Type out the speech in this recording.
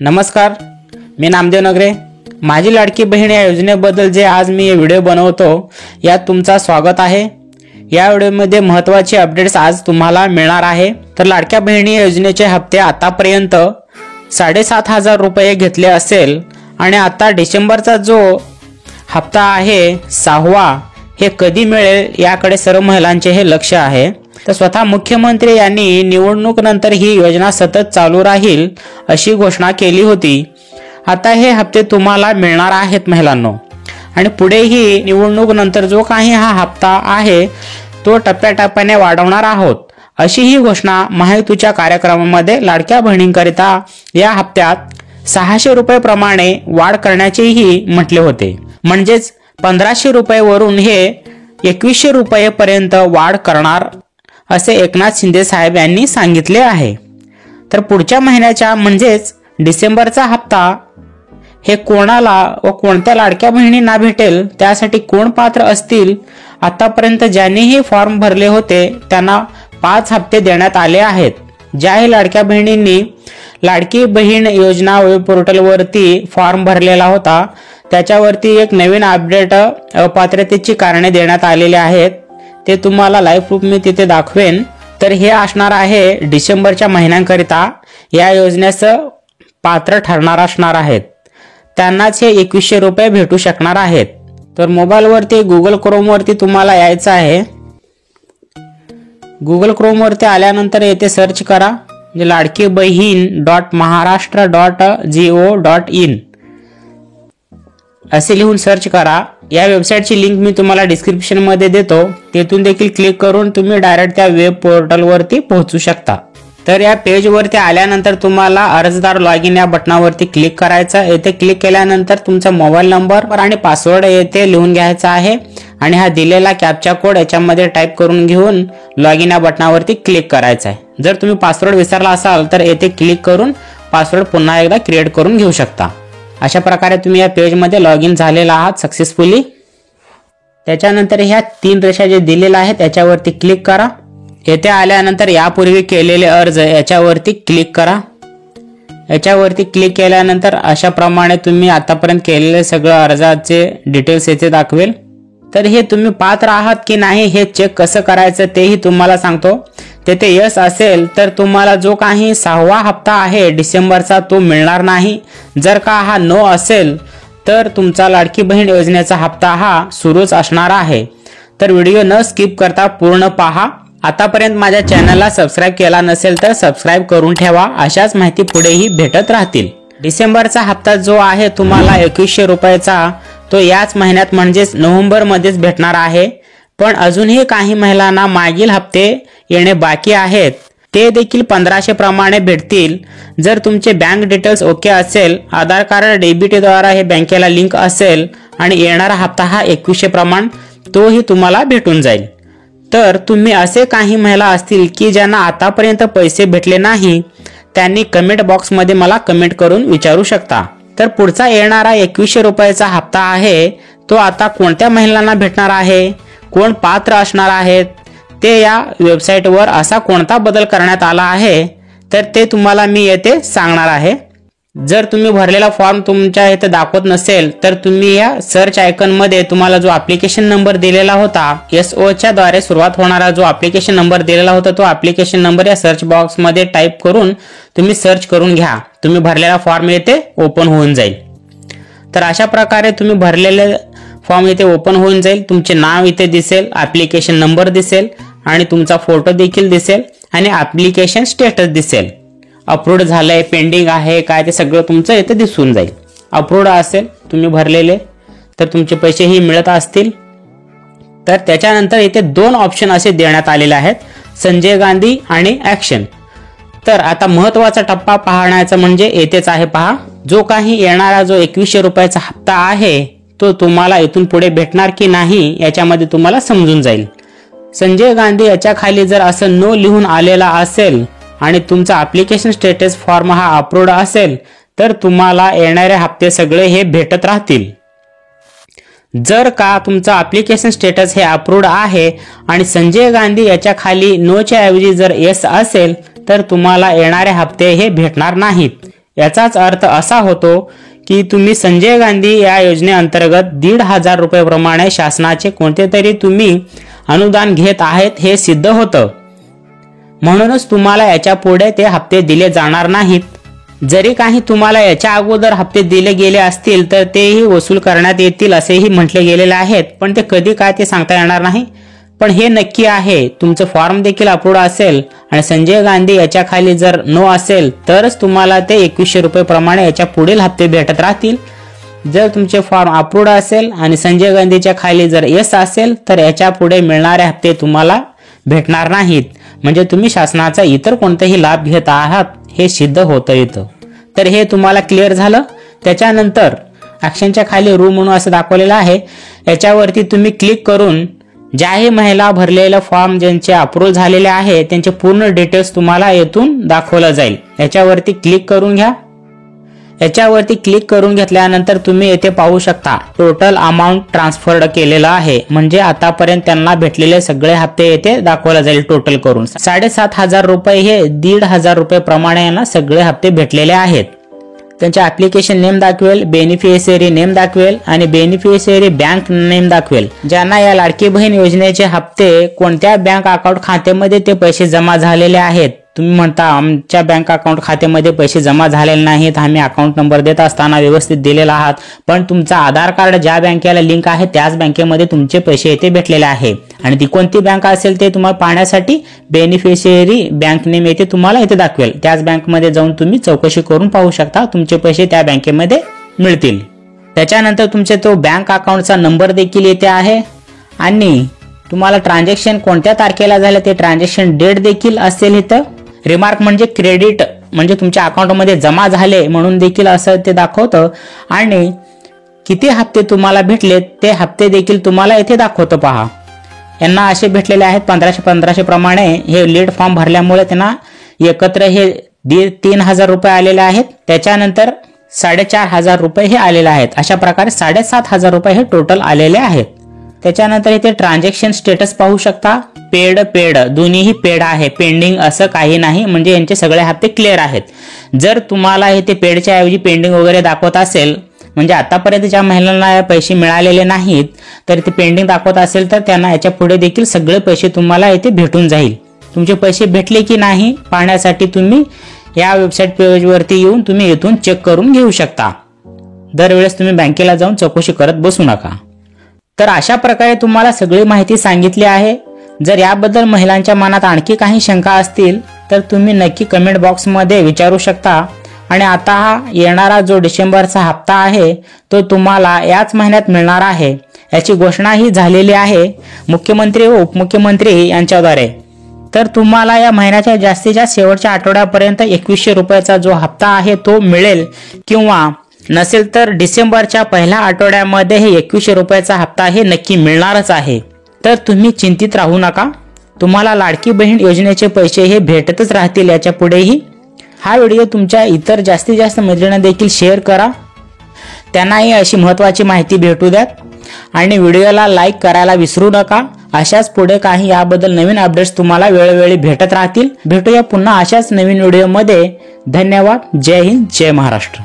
नमस्कार, मी नामदेव नगरे। माझी लाडकी बहीण या योजनेबद्दल जे आज मी हे व्हिडिओ बनवतो यात तुमचा स्वागत आहे। या व्हिडिओमध्ये महत्त्वाचे अपडेट्स आज तुम्हाला मिळणार आहे। तर लाडक्या बहिणी योजनेचे हप्ते आतापर्यंत 7,500 रुपये घेतले असेल आणि आता डिसेंबरचा जो हप्ता आहे 6वा हे कधी मिळेल याकडे सर्व महिलांचे हे लक्ष आहे। तर स्वतः मुख्यमंत्री यांनी निवडणूक नंतर ही योजना सतत चालू राहील अशी घोषणा केली होती। आता हे हप्ते तुम्हाला मिळणार आहेत महिलांनो, आणि पुढेही निवडणूक नंतर जो काही हा हप्ता आहे तो टप्प्याटप्प्याने वाढवणार आहोत अशी ही घोषणा महायुतीच्या कार्यक्रमामध्ये लाडक्या बहिणींकरिता या हप्त्यात 600 रुपये प्रमाणे वाढ करण्याचेही म्हटले होते। म्हणजेच 1500 रुपये वरून हे 2100 रुपये पर्यंत वाढ करणार असे एकनाथ शिंदे साहेब यांनी सांगितले आहे। तर पुढच्या महिन्याच्या म्हणजेच डिसेंबरचा हप्ता हे कोणाला व कोणत्या लाडक्या बहिणींना भेटेल, त्यासाठी कोण पात्र असतील, आतापर्यंत ज्यांनीही फॉर्म भरले होते त्यांना 5 हप्ते देण्यात आले आहेत। ज्याही लाडक्या बहिणींनी लाडकी बहीण योजना वेब पोर्टलवरती फॉर्म भरलेला होता त्याच्यावरती एक नवीन अपडेट अपात्रतेची कारणे देण्यात आलेले आहेत। ते तुम्हाला लाईव्ह प्रूफ मी तिथे दाखवेन। तर हे असणार आहे डिसेंबरच्या महिन्यांकरिता या योजनेस पात्र ठरणार असणार आहेत, त्यांनाच हे 2100 रुपये भेटू शकणार आहेत। तर मोबाईलवरती गुगल क्रोमवरती तुम्हाला यायचं आहे। गुगल क्रोमवरती आल्यानंतर येथे सर्च करा लाडकी बहीण .महाराष्ट्र.go.in असे लिहून सर्च करा। या वेबसाईटची लिंक मी तुम्हाला डिस्क्रिप्शन मध्ये देतो, तेथून देखील क्लिक करून तुम्ही डायरेक्ट त्या वेब पोर्टलवरती पोहोचू शकता। तर या पेजवरती आल्यानंतर तुम्हाला अर्जदार लॉगिन या बटनावरती क्लिक करायचं। येथे क्लिक केल्यानंतर तुमचा मोबाईल नंबर आणि पासवर्ड येथे लिहून घ्यायचा आहे आणि हा दिलेला कॅप्चा कोड याच्यामध्ये टाईप करून घेऊन लॉगिन या बटनावरती क्लिक करायचा आहे। जर तुम्ही पासवर्ड विसरला असाल तर येथे क्लिक करून पासवर्ड पुन्हा एकदा क्रिएट करून घेऊ शकता। अशा प्रकारे तुम्ही या पेजमध्ये लॉग इन झालेला आहात सक्सेसफुली। त्याच्यानंतर ह्या 3 रेषा जे दिलेल्या आहेत त्याच्यावरती क्लिक करा। येथे आल्यानंतर यापूर्वी केलेले अर्ज याच्यावरती क्लिक करा। याच्यावरती क्लिक केल्यानंतर अशा प्रमाणे तुम्ही आतापर्यंत केलेले सगळं अर्जाचे डिटेल्स येथे दाखवेल। तर हे तुम्ही पात्र आहात की नाही हे चेक कसं करायचं तेही तुम्हाला सांगतो। तेथे यस असेल तर तुम्हाला जो काही 6वा हप्ता आहे डिसेंबरचा तो मिळणार नाही। जर का हा नो असेल तर तुमचा लाडकी बहीण योजनेचा हप्ता हा सुरूच असणार आहे। तर व्हिडिओ न स्किप करता पूर्ण पहा। आतापर्यंत माझ्या चॅनलला सबस्क्राईब केला नसेल तर सबस्क्राईब करून ठेवा, अशाच माहिती पुढेही भेटत राहतील। डिसेंबरचा हप्ता जो आहे तुम्हाला 2100 रुपयाचा तो याच महिन्यात म्हणजेच नोव्हेंबर मध्येच भेटणार आहे। पण अजूनही काही महिलांना मागील हप्ते येणे बाकी आहेत, ते देखील 1500 प्रमाणे भेटतील। जर तुमचे बँक डिटेल्स ओके असेल, आधार कार्ड डेबिट द्वारा हे बँकेला लिंक असेल आणि येणारा हप्ता हा 2100 प्रमाण तोही तुम्हाला भेटून जाईल। तर तुम्ही असे काही महिला असतील की ज्यांना आतापर्यंत पैसे भेटले नाही, त्यांनी कमेंट बॉक्समध्ये मला कमेंट करून विचारू शकता। तर पुढचा येणारा 2100 रुपयाचा हप्ता आहे तो आता कोणत्या महिलांना भेटणार आहे, कोण पात्र असणार आहेत, ते या वेबसाईटवर असा कोणता बदल करण्यात आला आहे तर ते तुम्हाला मी येथे सांगणार आहे। जर तुम्ही भरलेला फॉर्म तुमच्या इथे दाखवत नसेल तर तुम्ही या सर्च आयकॉन मध्ये तुम्हाला जो ऍप्लिकेशन नंबर दिलेला होता SO च्या द्वारे सुरुवात होणारा जो ऍप्लिकेशन नंबर दिलेला होता तो ऍप्लिकेशन नंबर या सर्च बॉक्स मध्ये टाईप करून तुम्ही सर्च करून घ्या। तुम्ही भरलेला फॉर्म येथे ओपन होऊन जाईल। तर अशा प्रकारे तुम्ही भरलेले फॉर्म इथे ओपन होऊन जाईल। तुमचे नाव इथे दिसेल, ऍप्लिकेशन नंबर दिसेल आणि तुमचा फोटो देखील दिसेल आणि ऍप्लिकेशन स्टेटस दिसेल। अप्रूव्ड झालंय, पेंडिंग आहे काय ते सगळं तुमचं इथे दिसून जाईल। अप्रूव्ड असेल तुम्ही भरलेले तर तुमचे पैसेही मिळत असतील। तर त्याच्यानंतर इथे 2 ऑप्शन असे देण्यात आलेले आहेत, संजय गांधी आणि ऍक्शन। तर आता महत्त्वाचा टप्पा पाहण्याचा म्हणजे येथेच आहे पहा। जो काही येणारा जो 2100 रुपयाचा हप्ता आहे तो तुम्हाला इथून पुढे भेटणार की नाही याच्यामध्ये तुम्हाला समजून जाईल। संजय गांधी याच्या खाली जर असं नो लिहून आलेला असेल आणि तुमचा ऍप्लिकेशन स्टेटस फॉर्म हा अप्रूव्ड असेल तर तुम्हाला येणारे हप्ते सगळे हे भेटत राहतील। जर का तुमचा ऍप्लिकेशन स्टेटस हे अप्रूव्ड आहे आणि संजय गांधी याच्या खाली नो च्या ऐवजी जर येस असेल तर तुम्हाला येणारे हप्ते हे भेटणार नाहीत। याचाच अर्थ असा होतो की तुम्ही संजय गांधी या योजनेअंतर्गत 1,500 रुपये प्रमाणे शासनाचे कोणते तरी तुम्ही अनुदान घेत आहेत हे सिद्ध होतं. म्हणूनच तुम्हाला याच्या पुढे ते हप्ते दिले जाणार नाहीत. जरी काही तुम्हाला याच्या अगोदर हप्ते दिले गेले असतील तर तेही वसूल करण्यात येतील असेही म्हटले गेलेले आहेत, पण ते कधी काय ते सांगता येणार नाही. पण हे नक्की आहे, तुमचं फॉर्म देखील अप्रूव्ड असेल आणि संजय गांधी याच्या खाली जर नो असेल तरच तुम्हाला ते 2100 रुपये प्रमाणे याच्या पुढील हप्ते भेटत राहतील. जर तुमचे फॉर्म अप्रूव्ड असेल आणि संजय गांधीच्या खाली जर येस असेल तर याच्या पुढे मिळणारे हप्ते तुम्हाला भेटणार नाहीत. म्हणजे तुम्ही शासनाचा इतर कोणताही लाभ घेत आहात हे सिद्ध होतं येतं. तर हे तुम्हाला क्लिअर झालं. त्याच्यानंतर ॲक्शनच्या खाली रू म्हणून असं दाखवलेलं आहे, याच्यावरती तुम्ही क्लिक करून ज्याही महिला भरलेलं फॉर्म ज्यांचे अप्रूव्ह झालेले आहे त्यांचे पूर्ण डिटेल्स तुम्हाला येथून दाखवलं जाईल. याच्यावरती क्लिक करून घ्या. याच्यावरती क्लिक करून घेतल्यानंतर तुम्ही येथे पाहू शकता टोटल अमाऊंट ट्रान्सफर्ड केलेलं आहे. म्हणजे आतापर्यंत त्यांना भेटलेले सगळे हप्ते येथे दाखवला जाईल. टोटल करून 7,500 रुपये हे 1,500 रुपये प्रमाणे यांना सगळे हप्ते भेटलेले आहेत. त्यांच्या ऍप्लिकेशन नेम दाखवेल, बेनिफिशियरी नेम दाखवेल आणि बेनिफिशियरी बँक नेम दाखवेल. ज्यांना या लाडकी बहीण योजनेचे हप्ते कोणत्या बँक अकाउंट खात्यामध्ये ते पैसे जमा झालेले आहेत. तुम्ही म्हणता आमच्या बँक अकाउंट खात्यामध्ये पैसे जमा झालेले नाहीत, आम्ही अकाउंट नंबर देत असताना व्यवस्थित दिलेला आहात, पण तुमचा आधार कार्ड ज्या बँकेला लिंक आहे त्याच बँकेमध्ये तुमचे पैसे येथे भेटलेले आहे आणि ती कोणती बँक असेल ते तुम्हाला पाहण्यासाठी बेनिफिशियरी बँक नेम येथे तुम्हाला इथे दाखवेल. त्याच बँकमध्ये जाऊन तुम्ही चौकशी करून पाहू शकता, तुमचे पैसे त्या बँकेमध्ये मिळतील. त्याच्यानंतर तुमचे तो बँक अकाउंटचा नंबर देखील येथे आहे आणि तुम्हाला ट्रान्झॅक्शन कोणत्या तारखेला झालं ते ट्रान्झॅक्शन डेट देखील असेल इथं. रिमार्क म्हणजे क्रेडिट म्हणजे तुमच्या अकाउंटमध्ये जमा झाले म्हणून देखील असं ते दाखवतं आणि किती हप्ते तुम्हाला भेटले ते हप्ते देखील तुम्हाला इथे दाखवतं. पहा, यांना असे भेटलेले आहेत 1500 प्रमाणे. हे लीड फॉर्म भरल्यामुळे त्यांना एकत्र हे 3,000 रुपये आलेले आहेत. त्याच्यानंतर 4,500 रुपये हे आलेले आहेत. अशा प्रकारे 7,500 रुपये हे टोटल आलेले आहेत. त्याच्यानंतर इथे ट्रान्झॅक्शन स्टेटस पाहू शकता. पेड दोन्हीही पेड आहे, पेंडिंग असं काही नाही. म्हणजे यांचे सगळे हप्ते क्लिअर आहेत. जर तुम्हाला इथे पेडच्या ऐवजी पेंडिंग वगैरे दाखवत असेल म्हणजे आतापर्यंत ज्या महिलांना पैसे मिळालेले नाहीत तर ते पेंडिंग दाखवत असेल तर त्यांना याच्या पुढे देखील सगळे पैसे तुम्हाला इथे भेटून जाईल. तुमचे पैसे भेटले की नाही पाहण्यासाठी तुम्ही या वेबसाईट पेजवरती येऊन तुम्ही इथून चेक करून घेऊ शकता. दरवेळेस तुम्ही बँकेला जाऊन चौकशी करत बसू नका. तर अशा प्रकारे तुम्हाला सगळी माहिती सांगितली आहे. जर याबद्दल महिलांच्या मनात आणखी काही शंका असतील तर तुम्ही नक्की कमेंट बॉक्समध्ये विचारू शकता. आणि आता हा येणारा जो डिसेंबरचा हप्ता आहे तो तुम्हाला याच महिन्यात मिळणार आहे. याची घोषणाही झालेली आहे मुख्यमंत्री व उपमुख्यमंत्री यांच्याद्वारे. तर तुम्हाला या महिन्याच्या जास्तीत जास्त शेवटच्या आठवड्यापर्यंत 2100 रुपयाचा जो हप्ता आहे तो मिळेल किंवा नसेल तर डिसेंबरच्या पहिल्या आठवड्यामध्ये हे 2100 रुपयाचा हप्ता हे नक्की मिळणारच आहे. तर तुम्ही चिंतित राहू नका, तुम्हाला लाडकी बहीण योजनेचे पैसे हे भेटतच राहतील याच्या पुढेही. हा व्हिडिओ तुमच्या इतर जास्तीत जास्त मैत्रिणींना देखील शेअर करा, त्यांनाही अशी महत्त्वाची माहिती भेटू द्यात आणि व्हिडिओला लाईक करायला विसरू नका. अशाच पुढे काही याबद्दल नवीन अपडेट्स तुम्हाला वेळोवेळी भेटत राहतील. भेटूया पुन्हा अशाच नवीन व्हिडिओमध्ये. धन्यवाद. जय हिंद, जय महाराष्ट्र.